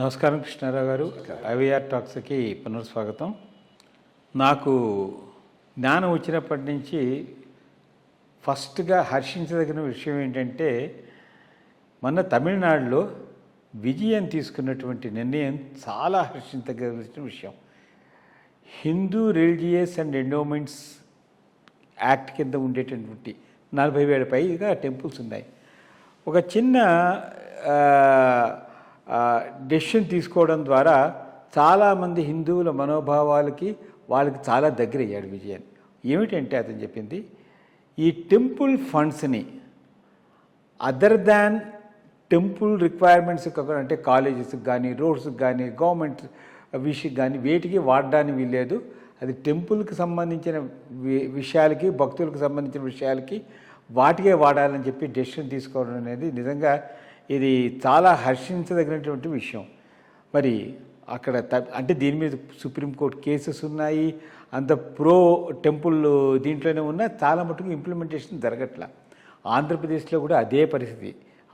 నమస్కారం కృష్ణారావు గారు. ఐవీఆర్ టాక్స్కి పునఃస్వాగతం. నాకు జ్ఞానం వచ్చినప్పటి నుంచి ఫస్ట్గా హర్షించదగిన విషయం ఏంటంటే, మొన్న తమిళనాడులో విజయం తీసుకున్నటువంటి నిర్ణయం చాలా హర్షించదగిన విషయం. Hindu religious and endowments act కింద ఉండేటటువంటి 40,000 పైగా టెంపుల్స్ ఉన్నాయి. ఒక చిన్న డెసిషన్ తీసుకోవడం ద్వారా చాలామంది హిందువుల మనోభావాలకి వాళ్ళకి చాలా దగ్గర అయ్యాడు విజయన్. ఏమిటంటే అతను చెప్పింది, ఈ టెంపుల్ ఫండ్స్ని అదర్ దాన్ టెంపుల్ రిక్వైర్మెంట్స్ అంటే కాలేజెస్కి కానీ, రోడ్స్కి కానీ, గవర్నమెంట్ విషయకి కానీ వేటికి వాడడానికి వీల్లేదు. అది టెంపుల్కి సంబంధించిన విషయాలకి, భక్తులకు సంబంధించిన విషయాలకి వాటికే వాడాలని చెప్పి డెసిషన్ తీసుకోవడం అనేది నిజంగా ఇది చాలా హర్షించదగినటువంటి విషయం. మరి అక్కడ అంటే దీని మీద సుప్రీంకోర్టు కేసెస్ ఉన్నాయి, అంత ప్రో టెంపుల్ దీంట్లోనే ఉన్నా చాలా మటుకు ఇంప్లిమెంటేషన్ జరగట్లా. ఆంధ్రప్రదేశ్లో కూడా అదే పరిస్థితి.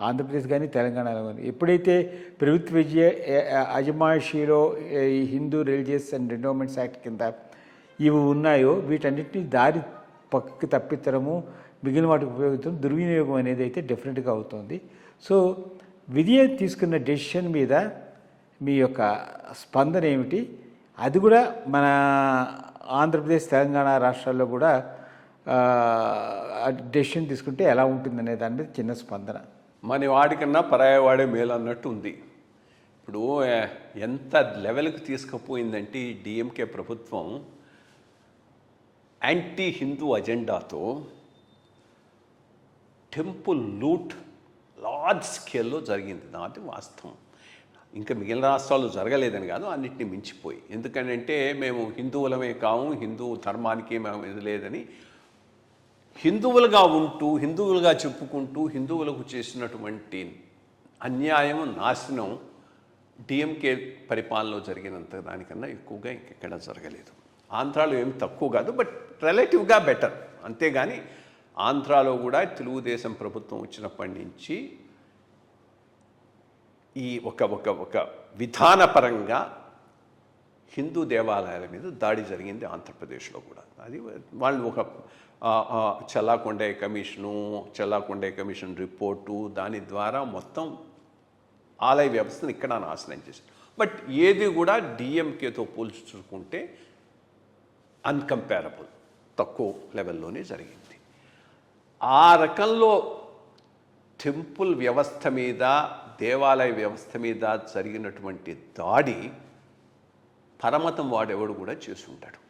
ఆంధ్రప్రదేశ్ కానీ తెలంగాణలో కానీ ఎప్పుడైతే ప్రభుత్వ అజమాయిషీలో ఈ Hindu religious and endowments act కింద ఇవి ఉన్నాయో వీటన్నిటిని దారి పక్కకి తప్పించడము, మిగిలిన వాటికి ఉపయోగించడం, దుర్వినియోగం అనేది అయితే డెఫినెట్గా అవుతుంది. సో విజయ తీసుకున్న డెసిషన్ మీద మీ యొక్క స్పందన ఏమిటి? అది కూడా మన ఆంధ్రప్రదేశ్, తెలంగాణ రాష్ట్రాల్లో కూడా డెసిషన్ తీసుకుంటే ఎలా ఉంటుందనే దాని మీద చిన్న స్పందన. మన వాడికన్నా పరాయవాడే మేలు అన్నట్టు ఉంది. ఇప్పుడు ఎంత లెవెల్కి తీసుకుపోయిందంటే ఈ డిఎంకే ప్రభుత్వం యాంటీ హిందూ అజెండాతో టెంపుల్ లూట్ లార్జ్ స్కేల్లో జరిగింది. దాంతో వాస్తవం. ఇంకా మిగిలిన రాష్ట్రాల్లో జరగలేదని కాదు, అన్నింటినీ మించిపోయి. ఎందుకంటే మేము హిందువులమే కాము, హిందూ ధర్మానికి మేము ఇది లేదని హిందువులుగా ఉంటూ, హిందువులుగా చెప్పుకుంటూ హిందువులకు చేసినటువంటి అన్యాయం, నాశనం డిఎంకే పరిపాలనలో జరిగినంత దానికన్నా ఎక్కువగా ఇంకెక్కడ జరగలేదు. ఆంధ్రాలో ఏమి తక్కువ కాదు, బట్ రిలేటివ్గా బెటర్. అంతేగాని ఆంధ్రాలో కూడా తెలుగుదేశం ప్రభుత్వం వచ్చినప్పటి నుంచి ఈ ఒక విధానపరంగా హిందూ దేవాలయాల మీద దాడి జరిగింది ఆంధ్రప్రదేశ్లో కూడా. అది వాళ్ళు ఒక చల్లాకొండయ్య కమిషన్ రిపోర్టు, దాని ద్వారా మొత్తం ఆలయ వ్యవస్థను ఇక్కడ నాశనం చేశారు. బట్ ఏది కూడా డిఎంకేతో పోల్చుకుంటే అన్కంపేరబుల్, తక్కువ లెవెల్లోనే జరిగింది. ఆ రకంలో టెంపుల్ వ్యవస్థ మీద, దేవాలయ వ్యవస్థ మీద జరిగినటువంటి దాడి పరమతం వాడెవడు కూడా చేసుంటాడు.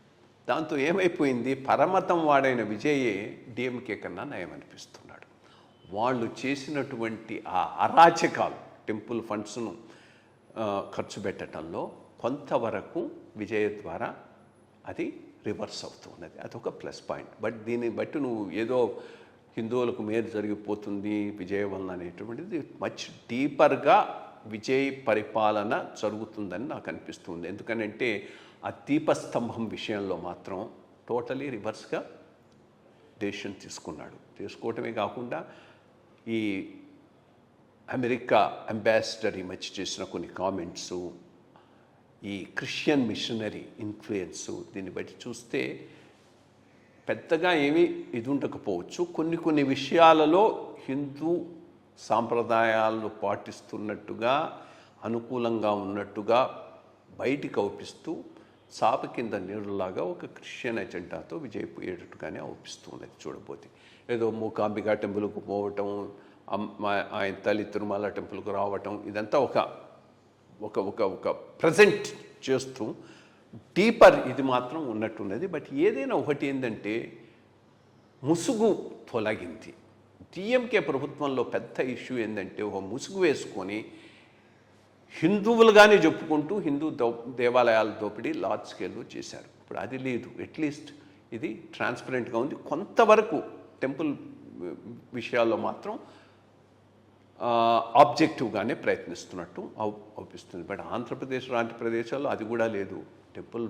దాంతో ఏమైపోయింది, పరమతం వాడైన విజయే డిఎంకే కన్నా నయం అనిపిస్తున్నాడు. వాళ్ళు చేసినటువంటి ఆ అరాచకాలు, టెంపుల్ ఫండ్స్ను ఖర్చు పెట్టడంలో కొంతవరకు విజయ ద్వారా అది రివర్స్ అవుతున్నది. అదొక ప్లస్ పాయింట్. బట్ దీన్ని బట్టి నువ్వు ఏదో హిందువులకు మేలు జరిగిపోతుంది విజయ వలన అనేటువంటిది మచ్ డీపర్గా విజయ్ పరిపాలన జరుగుతుందని నాకు అనిపిస్తుంది. ఎందుకంటే ఆ దీపస్తంభం విషయంలో మాత్రం టోటలీ రివర్స్గా డెసిషన్ తీసుకోవటమే కాకుండా ఈ అమెరికా అంబాసిడర్ ఈ మధ్య చేసిన కొన్ని కామెంట్సు, ఈ క్రిస్టియన్ మిషనరీ ఇన్ఫ్లుయెన్సు, దీన్ని బట్టి చూస్తే పెద్దగా ఏమీ ఇది ఉండకపోవచ్చు. కొన్ని విషయాలలో హిందూ సాంప్రదాయాలను పాటిస్తున్నట్టుగా, అనుకూలంగా ఉన్నట్టుగా బయటికి అవుపిస్తూ చాప కింద నీరులాగా ఒక క్రిస్టియన్ ఎజెండాతో విజయపోయేటట్టుగానే అవుపిస్తున్నది. చూడబోతే ఏదో మూకాంబికా టెంపుల్కు పోవటం, ఆయన తల్లి తిరుమల టెంపుల్కు రావటం, ఇదంతా ఒక ప్రజెంట్ చేస్తూ డీపర్ ఇది మాత్రం ఉన్నట్టున్నది. బట్ ఏదైనా ఒకటి ఏంటంటే ముసుగు తొలగింది. డిఎంకే ప్రభుత్వంలో పెద్ద ఇష్యూ ఏంటంటే ఒక ముసుగు వేసుకొని హిందువులుగానే చెప్పుకుంటూ హిందూ దేవాలయాల దోపిడీ లార్జ్ స్కేల్లో చేశారు. ఇప్పుడు అది లేదు. అట్లీస్ట్ ఇది ట్రాన్స్పరెంట్గా ఉంది. కొంతవరకు టెంపుల్ విషయాల్లో మాత్రం ఆబ్జెక్టివ్గానే ప్రయత్నిస్తున్నట్టు అవుపిస్తుంది. బట్ ఆంధ్రప్రదేశ్ లాంటి ప్రదేశాల్లో అది కూడా లేదు. టెంపుల్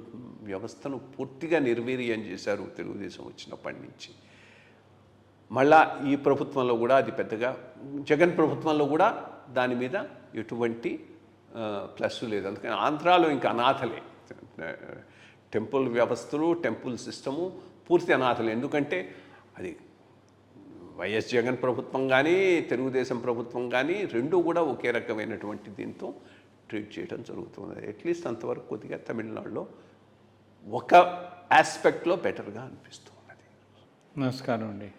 వ్యవస్థను పూర్తిగా నిర్వీర్యం చేశారు తెలుగుదేశం వచ్చినప్పటి నుంచి. మళ్ళా ఈ ప్రభుత్వంలో కూడా అది పెద్దగా, జగన్ ప్రభుత్వంలో కూడా దాని మీద ఎటువంటి ప్లస్ లేదు. అందుకని ఆంధ్రాలో ఇంకా అనాథలే. టెంపుల్ వ్యవస్థలు, టెంపుల్ సిస్టము పూర్తి అనాథలు. ఎందుకంటే అది వైఎస్ జగన్ ప్రభుత్వం కానీ తెలుగుదేశం ప్రభుత్వం కానీ రెండూ కూడా ఒకే రకమైనటువంటి దీంతో ట్రీట్ చేయడం జరుగుతుంది. అట్లీస్ట్ అంతవరకు కొద్దిగా తమిళనాడులో ఒక ఆస్పెక్ట్లో బెటర్గా అనిపిస్తుంది. నమస్కారం అండి.